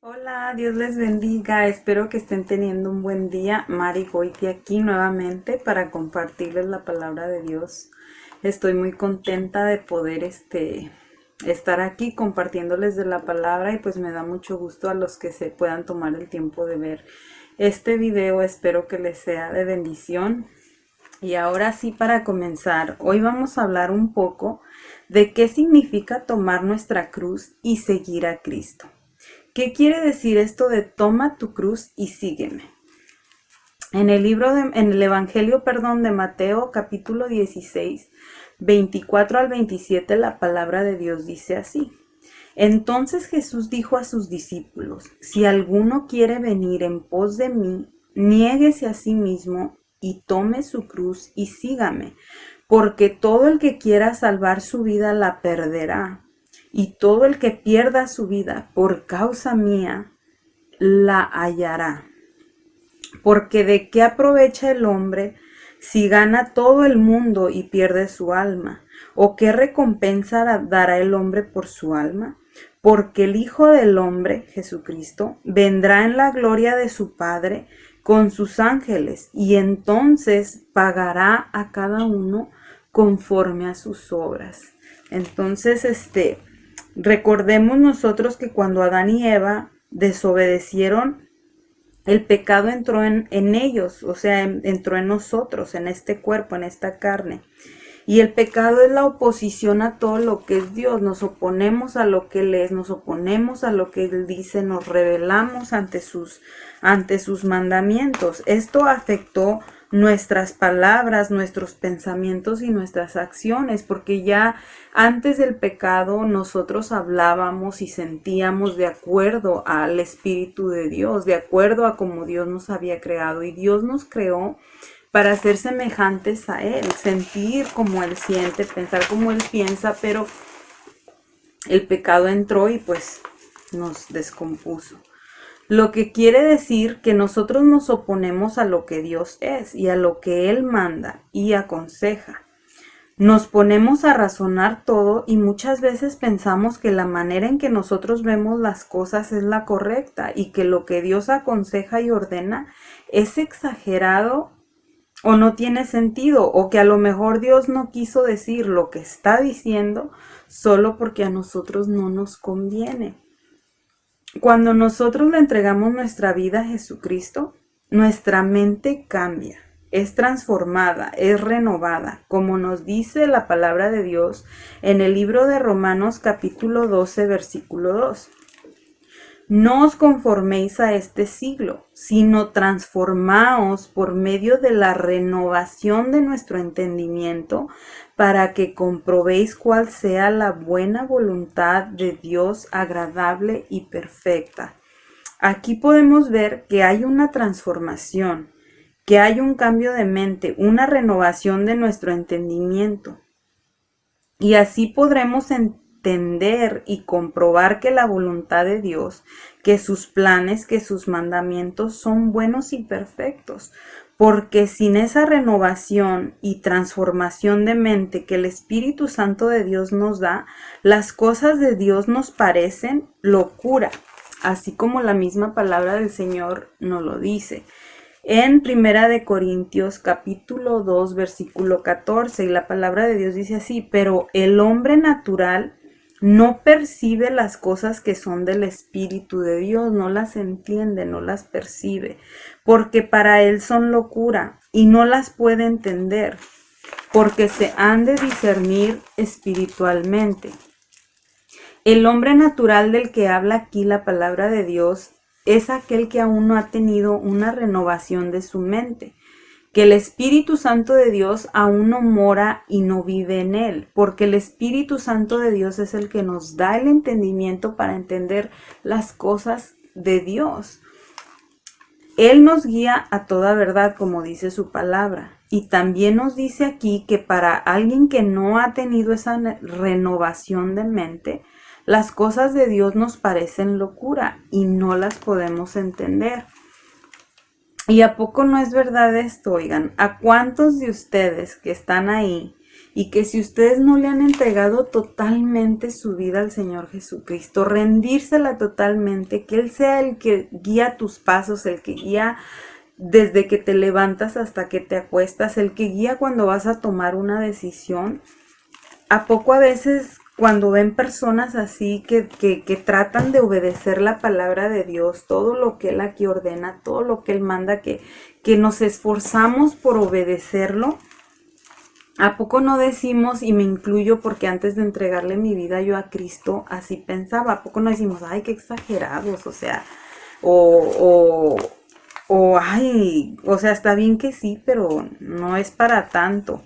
Hola, Dios les bendiga. Espero que estén teniendo un buen día. Mari Goiti aquí nuevamente para compartirles la palabra de Dios. Estoy muy contenta de poder estar aquí compartiéndoles de la palabra y pues me da mucho gusto a los que se puedan tomar el tiempo de ver este video. Espero que les sea de bendición. Y ahora sí, para comenzar, hoy vamos a hablar un poco de qué significa tomar nuestra cruz y seguir a Cristo. ¿Qué quiere decir esto de toma tu cruz y sígueme? En el Evangelio, de Mateo, capítulo 16, 24 al 27, la palabra de Dios dice así. Entonces Jesús dijo a sus discípulos, si alguno quiere venir en pos de mí, niéguese a sí mismo y tome su cruz y sígame, porque todo el que quiera salvar su vida la perderá, y todo el que pierda su vida por causa mía la hallará. Porque ¿de qué aprovecha el hombre si gana todo el mundo y pierde su alma? ¿O qué recompensa dará el hombre por su alma? Porque el Hijo del Hombre, Jesucristo, vendrá en la gloria de su Padre con sus ángeles, y entonces pagará a cada uno conforme a sus obras. Entonces, recordemos nosotros que cuando Adán y Eva desobedecieron, el pecado entró en ellos, o sea, entró en nosotros, en este cuerpo, en esta carne. Y el pecado es la oposición a todo lo que es Dios. Nos oponemos a lo que Él es, nos oponemos a lo que Él dice, nos rebelamos ante sus mandamientos. Esto afectó nuestras palabras, nuestros pensamientos y nuestras acciones, porque ya antes del pecado nosotros hablábamos y sentíamos de acuerdo al Espíritu de Dios, de acuerdo a cómo Dios nos había creado, y Dios nos creó para ser semejantes a Él, sentir como Él siente, pensar como Él piensa, pero el pecado entró y pues nos descompuso. Lo que quiere decir que nosotros nos oponemos a lo que Dios es y a lo que Él manda y aconseja. Nos ponemos a razonar todo y muchas veces pensamos que la manera en que nosotros vemos las cosas es la correcta y que lo que Dios aconseja y ordena es exagerado o no tiene sentido, o que a lo mejor Dios no quiso decir lo que está diciendo solo porque a nosotros no nos conviene. Cuando nosotros le entregamos nuestra vida a Jesucristo, nuestra mente cambia, es transformada, es renovada, como nos dice la palabra de Dios en el libro de Romanos capítulo 12, versículo 2. No os conforméis a este siglo, sino transformaos por medio de la renovación de nuestro entendimiento, para que comprobéis cuál sea la buena voluntad de Dios, agradable y perfecta. Aquí podemos ver que hay una transformación, que hay un cambio de mente, una renovación de nuestro entendimiento. Y así podremos entender y comprobar que la voluntad de Dios, que sus planes, que sus mandamientos son buenos y perfectos. Porque sin esa renovación y transformación de mente que el Espíritu Santo de Dios nos da, las cosas de Dios nos parecen locura, así como la misma palabra del Señor nos lo dice. En Primera de Corintios capítulo 2 versículo 14, y la palabra de Dios dice así: pero el hombre natural no percibe las cosas que son del Espíritu de Dios, no las entiende, no las percibe, porque para él son locura y no las puede entender, porque se han de discernir espiritualmente. El hombre natural del que habla aquí la palabra de Dios es aquel que aún no ha tenido una renovación de su mente, que el Espíritu Santo de Dios aún no mora y no vive en él, porque el Espíritu Santo de Dios es el que nos da el entendimiento para entender las cosas de Dios. Él nos guía a toda verdad, como dice su palabra, y también nos dice aquí que para alguien que no ha tenido esa renovación de mente, las cosas de Dios nos parecen locura y no las podemos entender. ¿Y a poco no es verdad esto? Oigan, ¿a cuántos de ustedes que están ahí Y que si ustedes no le han entregado totalmente su vida al Señor Jesucristo, rendírsela totalmente, que Él sea el que guía tus pasos, el que guía desde que te levantas hasta que te acuestas, el que guía cuando vas a tomar una decisión. ¿A poco a veces cuando ven personas así que tratan de obedecer la palabra de Dios, todo lo que Él aquí ordena, todo lo que Él manda, que nos esforzamos por obedecerlo? ¿A poco no decimos, y me incluyo porque antes de entregarle mi vida yo a Cristo así pensaba, ¿a poco no decimos, ay, qué exagerados, o sea, ay, o sea, está bien que sí, pero no es para tanto?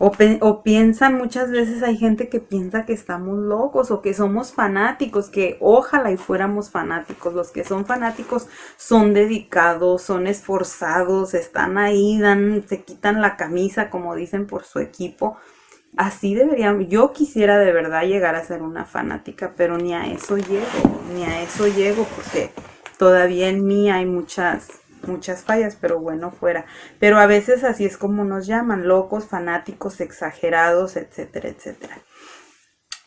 O piensan, muchas veces hay gente que piensa que estamos locos o que somos fanáticos, que ojalá y fuéramos fanáticos. Los que son fanáticos son dedicados, son esforzados, están ahí, se quitan la camisa, como dicen, por su equipo. Así deberían, yo quisiera de verdad llegar a ser una fanática, pero ni a eso llego, porque todavía en mí hay muchas fallas, pero bueno, fuera. Pero a veces así es como nos llaman, locos, fanáticos, exagerados, etcétera, etcétera.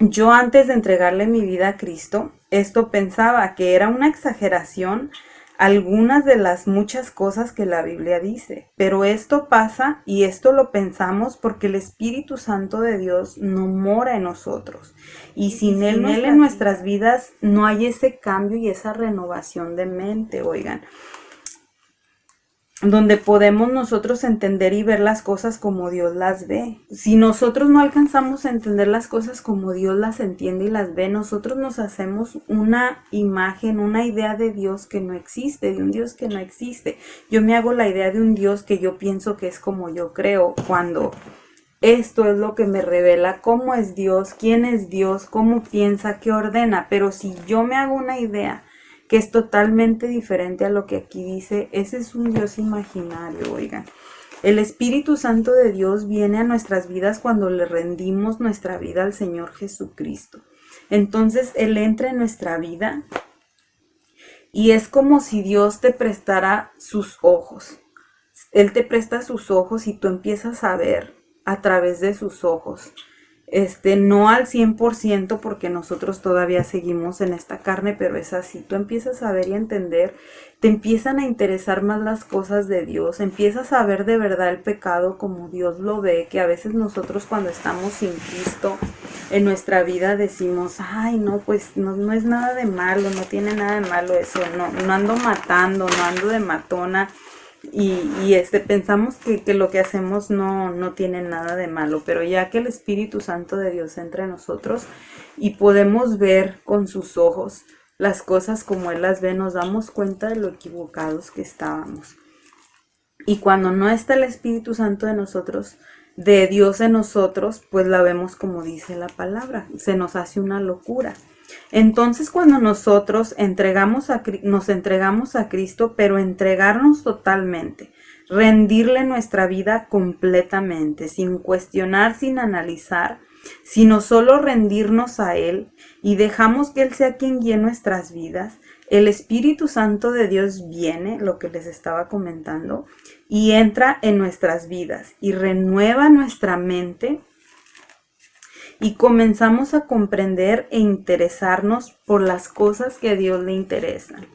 Yo antes de entregarle mi vida a Cristo, esto pensaba que era una exageración algunas de las muchas cosas que la Biblia dice, pero esto pasa y esto lo pensamos porque el Espíritu Santo de Dios no mora en nosotros y sin Él en nuestras vidas no hay ese cambio y esa renovación de mente, oigan, donde podemos nosotros entender y ver las cosas como Dios las ve. Si nosotros no alcanzamos a entender las cosas como Dios las entiende y las ve, nosotros nos hacemos una imagen, una idea de Dios que no existe, de un Dios que no existe. Yo me hago la idea de un Dios que yo pienso que es como yo creo, cuando esto es lo que me revela cómo es Dios, quién es Dios, cómo piensa, qué ordena. Pero si yo me hago una idea que es totalmente diferente a lo que aquí dice, ese es un Dios imaginario, oigan. El Espíritu Santo de Dios viene a nuestras vidas cuando le rendimos nuestra vida al Señor Jesucristo. Entonces Él entra en nuestra vida y es como si Dios te prestara sus ojos. Él te presta sus ojos y tú empiezas a ver a través de sus ojos. No al 100% porque nosotros todavía seguimos en esta carne, pero es así. Tú empiezas a ver y a entender, te empiezan a interesar más las cosas de Dios, empiezas a ver de verdad el pecado como Dios lo ve, que a veces nosotros cuando estamos sin Cristo en nuestra vida decimos, ay no, pues no es nada de malo, no tiene nada de malo eso, no ando matando, no ando de matona. Y pensamos que lo que hacemos no tiene nada de malo, pero ya que el Espíritu Santo de Dios entra en nosotros y podemos ver con sus ojos las cosas como Él las ve, nos damos cuenta de lo equivocados que estábamos. Y cuando no está el Espíritu Santo de nosotros, de Dios en nosotros, pues la vemos como dice la palabra, se nos hace una locura. Entonces cuando nosotros nos entregamos a Cristo, pero entregarnos totalmente, rendirle nuestra vida completamente, sin cuestionar, sin analizar, sino solo rendirnos a Él y dejamos que Él sea quien guíe nuestras vidas, el Espíritu Santo de Dios viene, lo que les estaba comentando, y entra en nuestras vidas y renueva nuestra mente. Y comenzamos a comprender e interesarnos por las cosas que a Dios le interesan.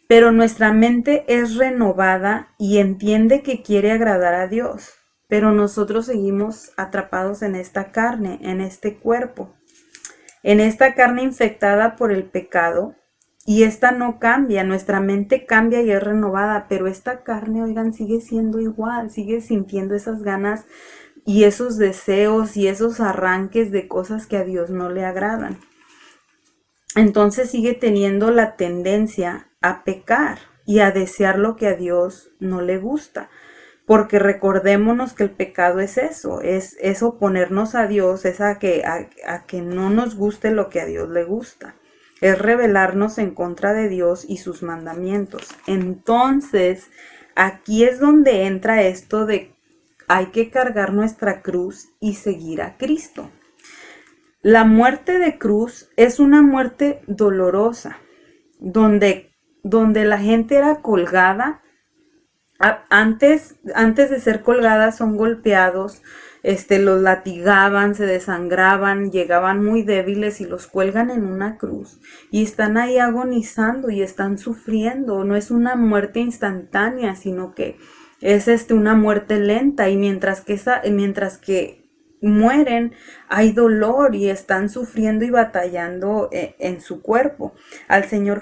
Pero nuestra mente es renovada y entiende que quiere agradar a Dios. Pero nosotros seguimos atrapados en esta carne, en este cuerpo. En esta carne infectada por el pecado. Y esta no cambia, nuestra mente cambia y es renovada. Pero esta carne, oigan, sigue siendo igual, sigue sintiendo esas ganas y esos deseos y esos arranques de cosas que a Dios no le agradan. Entonces sigue teniendo la tendencia a pecar y a desear lo que a Dios no le gusta. Porque recordémonos que el pecado es eso, es oponernos a Dios, es a que no nos guste lo que a Dios le gusta. Es rebelarnos en contra de Dios y sus mandamientos. Entonces, aquí es donde entra esto de hay que cargar nuestra cruz y seguir a Cristo. La muerte de cruz es una muerte dolorosa, donde la gente era colgada. Antes de ser colgada son golpeados, los latigaban, se desangraban, llegaban muy débiles y los cuelgan en una cruz y están ahí agonizando y están sufriendo. No es una muerte instantánea, sino que es una muerte lenta, y mientras que mueren, hay dolor y están sufriendo y batallando en su cuerpo. El Señor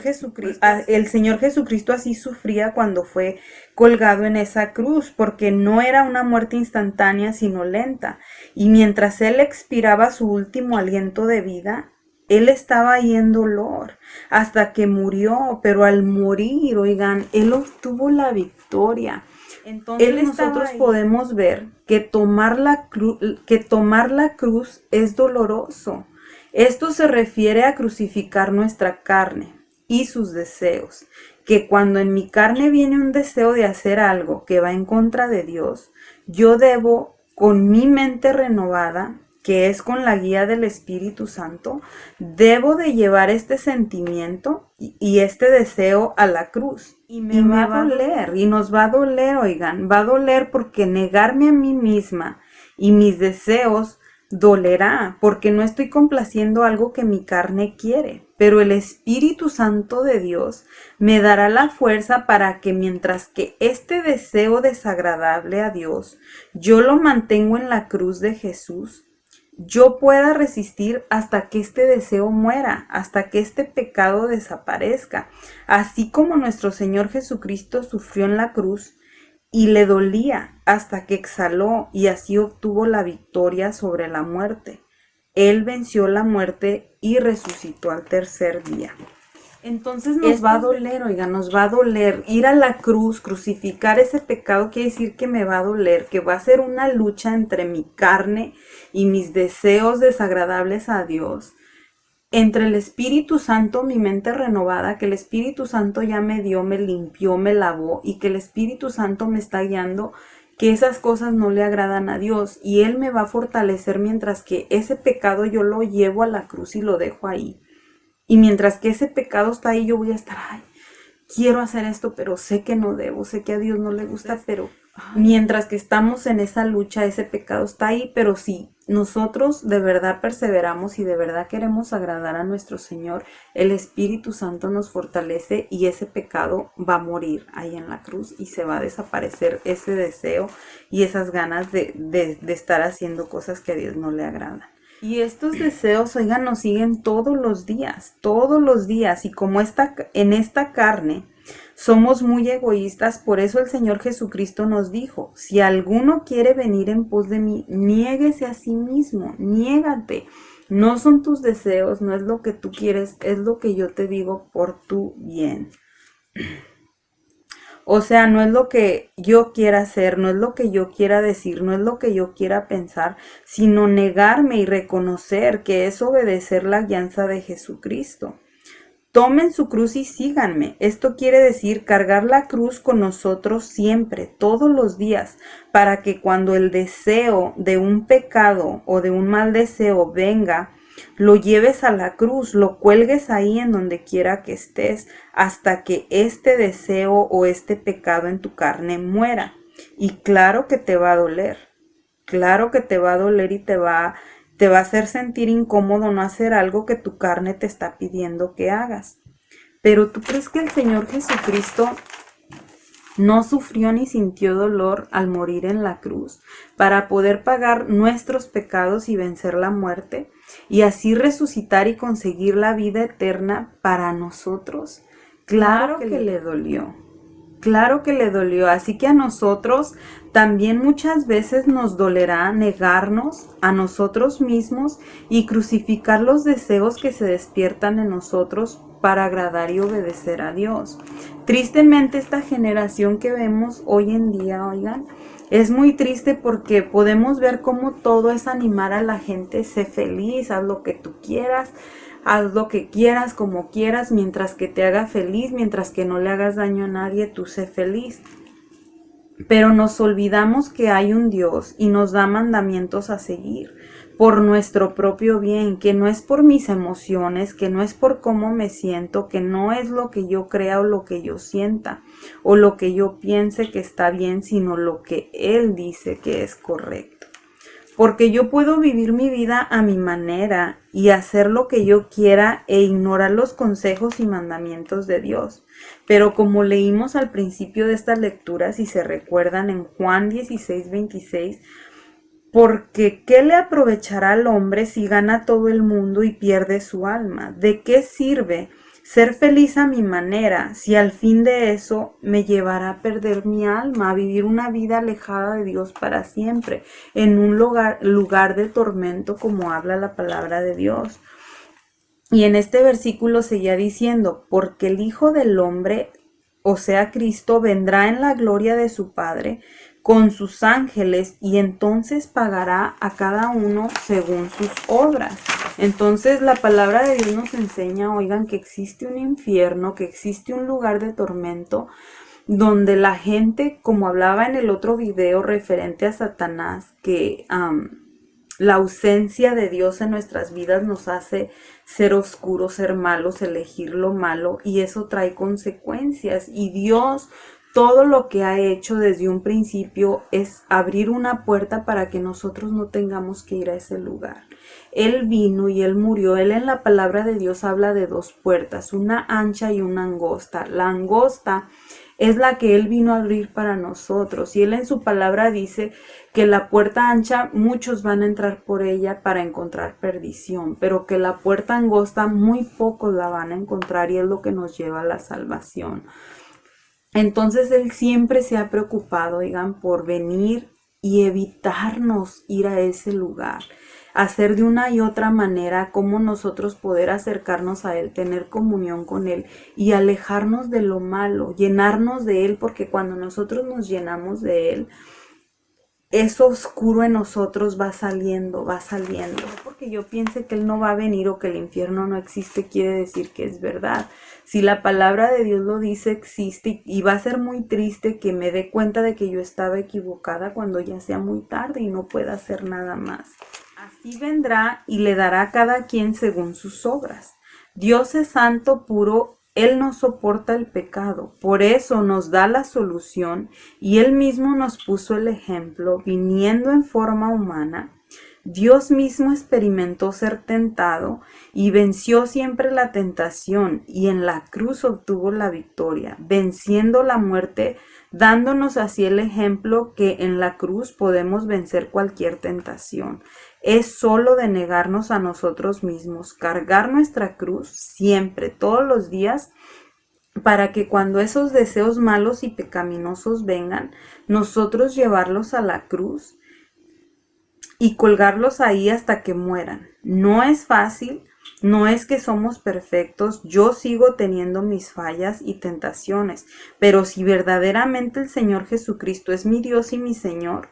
Jesucristo así sufría cuando fue colgado en esa cruz, porque no era una muerte instantánea, sino lenta. Y mientras Él expiraba su último aliento de vida, Él estaba ahí en dolor hasta que murió, pero al morir, oigan, Él obtuvo la victoria. Entonces nosotros podemos ver que tomar la cruz es doloroso. Esto se refiere a crucificar nuestra carne y sus deseos, que cuando en mi carne viene un deseo de hacer algo que va en contra de Dios, yo debo, con mi mente renovada, que es con la guía del Espíritu Santo, debo de llevar este sentimiento y este deseo a la cruz. Y me va a doler, y nos va a doler, oigan, va a doler porque negarme a mí misma y mis deseos dolerá, porque no estoy complaciendo algo que mi carne quiere. Pero el Espíritu Santo de Dios me dará la fuerza para que mientras que este deseo desagradable a Dios, yo lo mantengo en la cruz de Jesús, yo pueda resistir hasta que este deseo muera, hasta que este pecado desaparezca. Así como nuestro Señor Jesucristo sufrió en la cruz y le dolía hasta que exhaló y así obtuvo la victoria sobre la muerte. Él venció la muerte y resucitó al tercer día. Entonces nos va a doler, oiga, nos va a doler ir a la cruz, crucificar ese pecado. Quiere decir que me va a doler, que va a ser una lucha entre mi carne y mis deseos desagradables a Dios, entre el Espíritu Santo, mi mente renovada, que el Espíritu Santo ya me dio, me limpió, me lavó, y que el Espíritu Santo me está guiando, que esas cosas no le agradan a Dios, y Él me va a fortalecer mientras que ese pecado yo lo llevo a la cruz y lo dejo ahí. Y mientras que ese pecado está ahí, yo voy a estar, ay, quiero hacer esto, pero sé que no debo, sé que a Dios no le gusta, pero mientras que estamos en esa lucha, ese pecado está ahí. Pero si nosotros de verdad perseveramos y de verdad queremos agradar a nuestro Señor, el Espíritu Santo nos fortalece y ese pecado va a morir ahí en la cruz y se va a desaparecer ese deseo y esas ganas de estar haciendo cosas que a Dios no le agradan. Y estos deseos, oigan, nos siguen todos los días, y como en esta carne somos muy egoístas, por eso el Señor Jesucristo nos dijo, si alguno quiere venir en pos de mí, niéguese a sí mismo, niégate. No son tus deseos, no es lo que tú quieres, es lo que yo te digo por tu bien. O sea, no es lo que yo quiera hacer, no es lo que yo quiera decir, no es lo que yo quiera pensar, sino negarme y reconocer que es obedecer la guianza de Jesucristo. Tomen su cruz y síganme. Esto quiere decir cargar la cruz con nosotros siempre, todos los días, para que cuando el deseo de un pecado o de un mal deseo venga, lo lleves a la cruz, lo cuelgues ahí en donde quiera que estés, hasta que este deseo o este pecado en tu carne muera. Y claro que te va a doler, claro que te va a doler y te va a hacer sentir incómodo no hacer algo que tu carne te está pidiendo que hagas. Pero ¿tú crees que el Señor Jesucristo no sufrió ni sintió dolor al morir en la cruz para poder pagar nuestros pecados y vencer la muerte y así resucitar y conseguir la vida eterna para nosotros? Claro que le dolió. Claro que le dolió, así que a nosotros también muchas veces nos dolerá negarnos a nosotros mismos y crucificar los deseos que se despiertan en nosotros para agradar y obedecer a Dios. Tristemente esta generación que vemos hoy en día, oigan, es muy triste porque podemos ver cómo todo es animar a la gente, sé feliz, haz lo que tú quieras. Haz lo que quieras, como quieras, mientras que te haga feliz, mientras que no le hagas daño a nadie, tú sé feliz. Pero nos olvidamos que hay un Dios y nos da mandamientos a seguir por nuestro propio bien, que no es por mis emociones, que no es por cómo me siento, que no es lo que yo crea o lo que yo sienta o lo que yo piense que está bien, sino lo que Él dice que es correcto. porque yo puedo vivir mi vida a mi manera y hacer lo que yo quiera e ignorar los consejos y mandamientos de Dios. Pero como leímos al principio de estas lecturas, si se recuerdan en Juan 16:26, porque ¿qué le aprovechará al hombre si gana todo el mundo y pierde su alma? ¿De qué sirve ser feliz a mi manera si al fin de eso me llevará a perder mi alma, a vivir una vida alejada de Dios para siempre, en un lugar de tormento como habla la palabra de Dios? Y en este versículo seguía diciendo, porque el Hijo del Hombre, o sea Cristo, vendrá en la gloria de su Padre con sus ángeles y entonces pagará a cada uno según sus obras. Entonces la palabra de Dios nos enseña, oigan, que existe un infierno, que existe un lugar de tormento donde la gente, como hablaba en el otro video referente a Satanás, que la ausencia de Dios en nuestras vidas nos hace ser oscuros, ser malos, elegir lo malo, y eso trae consecuencias. Y Dios, todo lo que ha hecho desde un principio es abrir una puerta para que nosotros no tengamos que ir a ese lugar. Él vino y Él murió. Él en la palabra de Dios habla de dos puertas, una ancha y una angosta. La angosta es la que Él vino a abrir para nosotros. Y Él en su palabra dice que la puerta ancha muchos van a entrar por ella para encontrar perdición, pero que la puerta angosta muy pocos la van a encontrar, y es lo que nos lleva a la salvación. Entonces Él siempre se ha preocupado, oigan, por venir y evitarnos ir a ese lugar, hacer de una y otra manera como nosotros poder acercarnos a Él, tener comunión con Él y alejarnos de lo malo, llenarnos de Él, porque cuando nosotros nos llenamos de Él, eso oscuro en nosotros va saliendo, va saliendo. Porque yo piense que Él no va a venir o que el infierno no existe, quiere decir que es verdad. Si la palabra de Dios lo dice, existe, y va a ser muy triste que me dé cuenta de que yo estaba equivocada cuando ya sea muy tarde y no pueda hacer nada más. Así vendrá y le dará a cada quien según sus obras. Dios es santo, puro. Él no soporta el pecado, por eso nos da la solución, y Él mismo nos puso el ejemplo, viniendo en forma humana. Dios mismo experimentó ser tentado y venció siempre la tentación, y en la cruz obtuvo la victoria, venciendo la muerte, dándonos así el ejemplo que en la cruz podemos vencer cualquier tentación. Es solo de negarnos a nosotros mismos, cargar nuestra cruz siempre, todos los días, para que cuando esos deseos malos y pecaminosos vengan, nosotros llevarlos a la cruz y colgarlos ahí hasta que mueran. No es fácil, no es que somos perfectos, yo sigo teniendo mis fallas y tentaciones, pero si verdaderamente el Señor Jesucristo es mi Dios y mi Señor,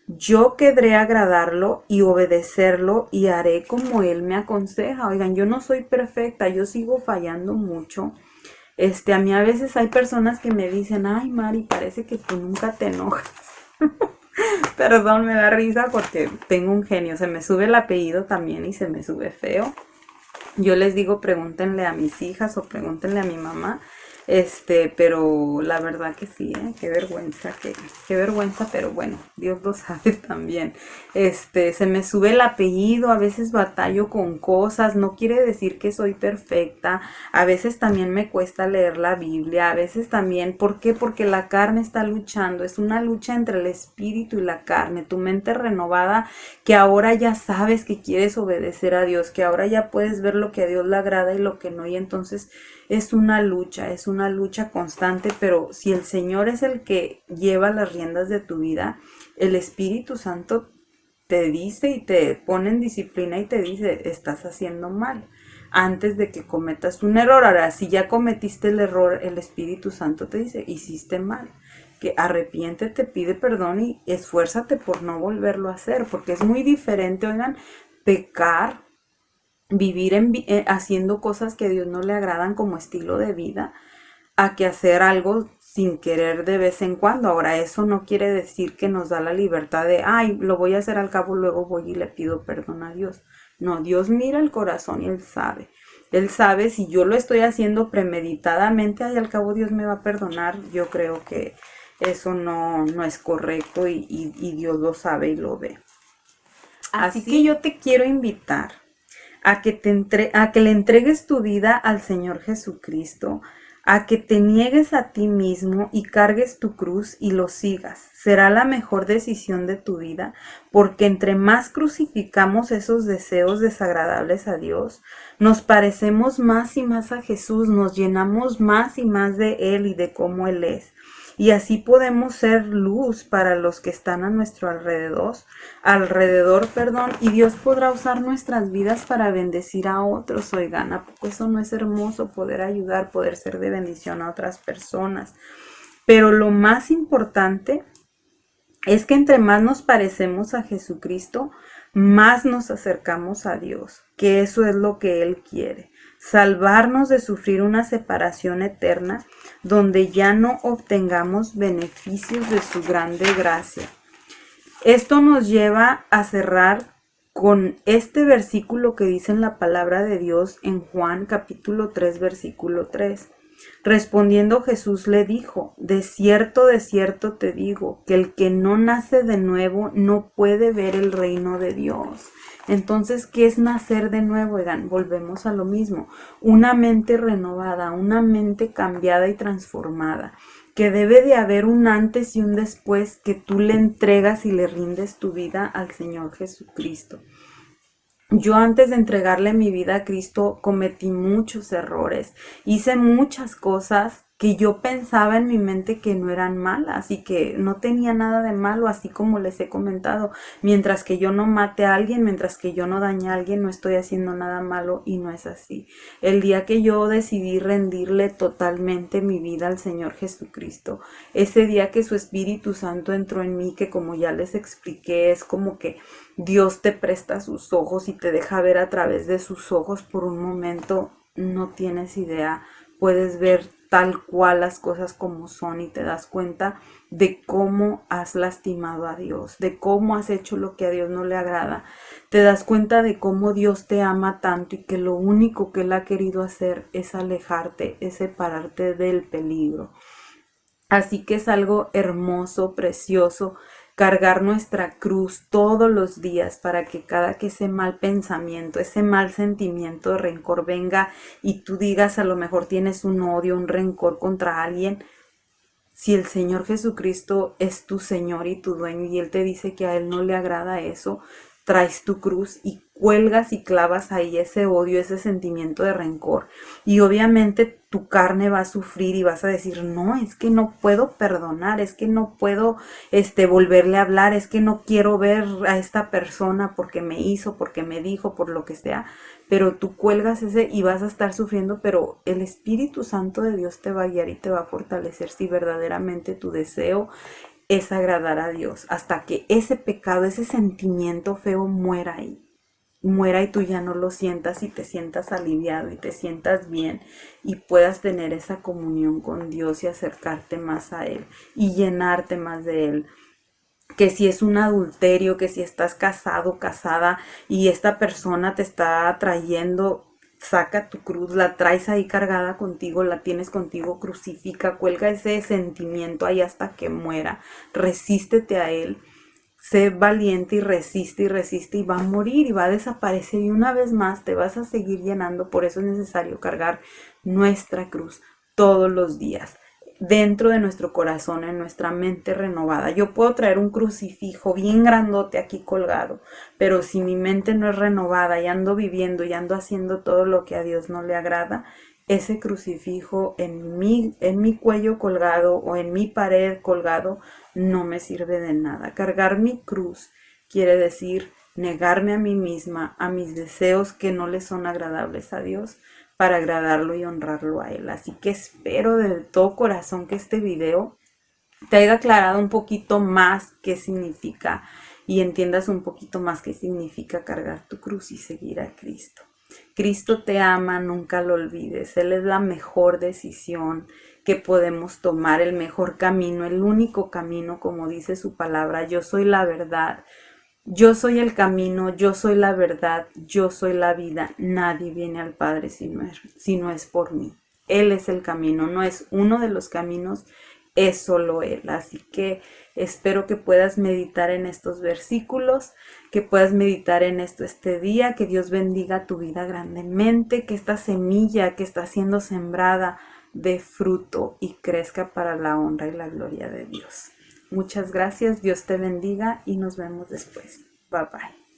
yo querré agradarlo y obedecerlo y haré como Él me aconseja. Oigan, yo no soy perfecta, yo sigo fallando mucho. A mí a veces hay personas que me dicen, ay Mari, parece que tú nunca te enojas. Perdón, me da risa porque tengo un genio, se me sube el apellido también y se me sube feo. Yo les digo, pregúntenle a mis hijas o pregúntenle a mi mamá. Pero la verdad que sí, qué vergüenza, qué vergüenza, pero bueno, Dios lo sabe también. Se me sube el apellido, a veces batallo con cosas, no quiere decir que soy perfecta, a veces también me cuesta leer la Biblia, a veces también, ¿por qué? Porque la carne está luchando, es una lucha entre el espíritu y la carne, tu mente renovada, que ahora ya sabes que quieres obedecer a Dios, que ahora ya puedes ver lo que a Dios le agrada y lo que no, y entonces es una lucha constante, pero si el Señor es el que lleva las riendas de tu vida, el Espíritu Santo te dice y te pone en disciplina y te dice, estás haciendo mal, antes de que cometas un error. Ahora, si ya cometiste el error, el Espíritu Santo te dice, hiciste mal, que arrepiéntete, pide perdón y esfuérzate por no volverlo a hacer, porque es muy diferente, oigan, pecar, vivir haciendo cosas que a Dios no le agradan como estilo de vida, a que hacer algo sin querer de vez en cuando. Ahora, eso no quiere decir que nos da la libertad de, ay, lo voy a hacer, al cabo luego voy y le pido perdón a Dios. No, Dios mira el corazón y Él sabe. Él sabe si yo lo estoy haciendo premeditadamente, ay, al cabo Dios me va a perdonar. Yo creo que eso no es correcto, y Dios lo sabe y lo ve. Así que yo te quiero invitar a que, a que le entregues tu vida al Señor Jesucristo, a que te niegues a ti mismo y cargues tu cruz y lo sigas. Será la mejor decisión de tu vida, porque entre más crucificamos esos deseos desagradables a Dios, nos parecemos más y más a Jesús, nos llenamos más y más de Él y de cómo Él es. Y así podemos ser luz para los que están a nuestro alrededor, y Dios podrá usar nuestras vidas para bendecir a otros. Oigan, ¿a poco eso no es hermoso? Poder ayudar, poder ser de bendición a otras personas. Pero lo más importante es que entre más nos parecemos a Jesucristo, más nos acercamos a Dios, que eso es lo que Él quiere, salvarnos de sufrir una separación eterna donde ya no obtengamos beneficios de su grande gracia. Esto nos lleva a cerrar con este versículo que dice en la palabra de Dios en Juan capítulo 3, versículo 3. Respondiendo Jesús le dijo, de cierto te digo, que el que no nace de nuevo no puede ver el reino de Dios. Entonces, ¿qué es nacer de nuevo? Oigan, volvemos a lo mismo. Una mente renovada, una mente cambiada y transformada. Que debe de haber un antes y un después que tú le entregas y le rindes tu vida al Señor Jesucristo. Yo antes de entregarle mi vida a Cristo cometí muchos errores, hice muchas cosas que yo pensaba en mi mente que no eran malas y que no tenía nada de malo, así como les he comentado. Mientras que yo no mate a alguien, mientras que yo no dañe a alguien, no estoy haciendo nada malo y no es así. El día que yo decidí rendirle totalmente mi vida al Señor Jesucristo, ese día que su Espíritu Santo entró en mí, que como ya les expliqué, es como que Dios te presta sus ojos y te deja ver a través de sus ojos por un momento, no tienes idea, puedes ver tal cual las cosas como son y te das cuenta de cómo has lastimado a Dios, de cómo has hecho lo que a Dios no le agrada. Te das cuenta de cómo Dios te ama tanto y que lo único que Él ha querido hacer es alejarte, es separarte del peligro. Así que es algo hermoso, precioso, cargar nuestra cruz todos los días para que cada que ese mal pensamiento, ese mal sentimiento de rencor venga y tú digas, a lo mejor tienes un odio, un rencor contra alguien. Si el Señor Jesucristo es tu Señor y tu dueño y Él te dice que a Él no le agrada eso, traes tu cruz y cuelgas y clavas ahí ese odio, ese sentimiento de rencor. Y obviamente tu carne va a sufrir y vas a decir, no, es que no puedo perdonar, es que no puedo volverle a hablar, es que no quiero ver a esta persona porque me hizo, porque me dijo, por lo que sea. Pero tú cuelgas ese y vas a estar sufriendo, pero el Espíritu Santo de Dios te va a guiar y te va a fortalecer si verdaderamente tu deseo es agradar a Dios, hasta que ese pecado, ese sentimiento feo muera ahí. Muera y tú ya no lo sientas y te sientas aliviado y te sientas bien y puedas tener esa comunión con Dios y acercarte más a Él y llenarte más de Él. Que si es un adulterio, que si estás casado, casada y esta persona te está atrayendo, saca tu cruz, la traes ahí cargada contigo, la tienes contigo, crucifica, cuelga ese sentimiento ahí hasta que muera, resístete a él, sé valiente y resiste y va a morir y va a desaparecer y una vez más te vas a seguir llenando. Por eso es necesario cargar nuestra cruz todos los días dentro de nuestro corazón, en nuestra mente renovada. Yo puedo traer un crucifijo bien grandote aquí colgado, pero si mi mente no es renovada y ando viviendo y ando haciendo todo lo que a Dios no le agrada, ese crucifijo en mi cuello colgado o en mi pared colgado no me sirve de nada. Cargar mi cruz quiere decir negarme a mí misma, a mis deseos que no le son agradables a Dios, para agradarlo y honrarlo a Él. Así que espero de todo corazón que este video te haya aclarado un poquito más qué significa y entiendas un poquito más qué significa cargar tu cruz y seguir a Cristo. Cristo te ama, nunca lo olvides. Él es la mejor decisión que podemos tomar, el mejor camino, el único camino, como dice su palabra. Yo soy la verdad. Yo soy el camino, yo soy la verdad, yo soy la vida. Nadie viene al Padre si no es por mí. Él es el camino, no es uno de los caminos, es solo Él. Así que espero que puedas meditar en estos versículos, que puedas meditar en esto este día, que Dios bendiga tu vida grandemente, que esta semilla que está siendo sembrada dé fruto y crezca para la honra y la gloria de Dios. Muchas gracias, Dios te bendiga y nos vemos después. Bye bye.